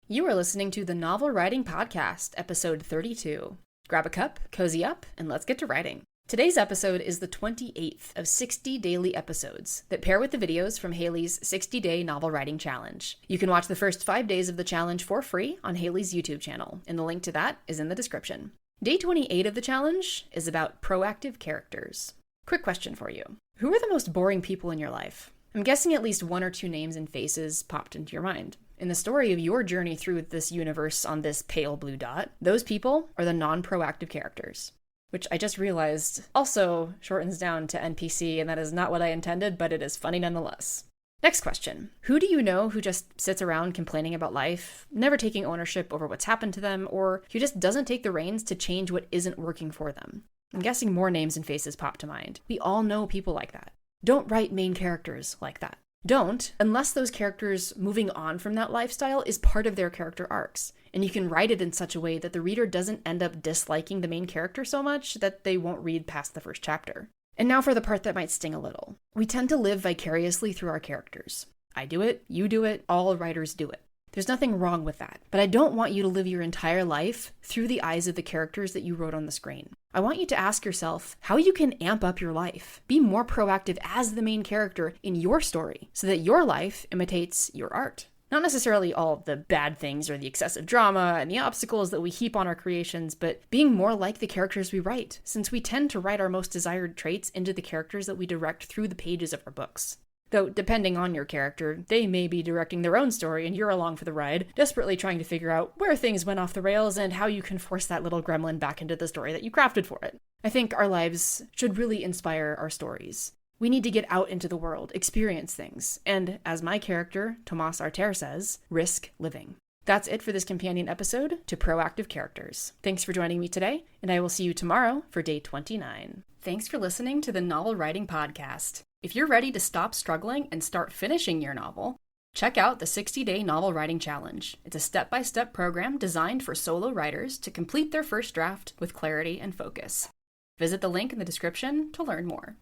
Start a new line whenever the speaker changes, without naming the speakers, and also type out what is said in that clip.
You are listening to the Novel Writing Podcast, episode 32. Grab a cup, cozy up, and let's get to writing. Today's episode is the 28th of 60 daily episodes that pair with the videos from Haley's 60-Day Novel Writing Challenge. You can watch the first 5 days of the challenge for free on Haley's YouTube channel, and the link to that is in the description. Day 28 of the challenge is about proactive characters. Quick question for you. Who are the most boring people in your life? I'm guessing at least one or two names and faces popped into your mind. In the story of your journey through this universe on this pale blue dot, those people are the non-proactive characters, which I just realized also shortens down to NPC, and that is not what I intended, but it is funny nonetheless. Next question. Who do you know who just sits around complaining about life, never taking ownership over what's happened to them, or who just doesn't take the reins to change what isn't working for them? I'm guessing more names and faces pop to mind. We all know people like that. Don't write main characters like that. Don't, unless those characters moving on from that lifestyle is part of their character arcs. And you can write it in such a way that the reader doesn't end up disliking the main character so much that they won't read past the first chapter. And now for the part that might sting a little. We tend to live vicariously through our characters. I do it, you do it, all writers do it. There's nothing wrong with that, but I don't want you to live your entire life through the eyes of the characters that you wrote on the screen. I want you to ask yourself how you can amp up your life, be more proactive as the main character in your story, so that your life imitates your art. Not necessarily all the bad things or the excessive drama and the obstacles that we heap on our creations, but being more like the characters we write, since we tend to write our most desired traits into the characters that we direct through the pages of our books. Though, depending on your character, they may be directing their own story and you're along for the ride, desperately trying to figure out where things went off the rails and how you can force that little gremlin back into the story that you crafted for it. I think our lives should really inspire our stories. We need to get out into the world, experience things, and, as my character, Tomas Arter, says, risk living. That's it for this companion episode to Proactive Characters. Thanks for joining me today, and I will see you tomorrow for day 29. Thanks for listening to the Novel Writing Podcast. If you're ready to stop struggling and start finishing your novel, check out the 60-Day Novel Writing Challenge. It's a step-by-step program designed for solo writers to complete their first draft with clarity and focus. Visit the link in the description to learn more.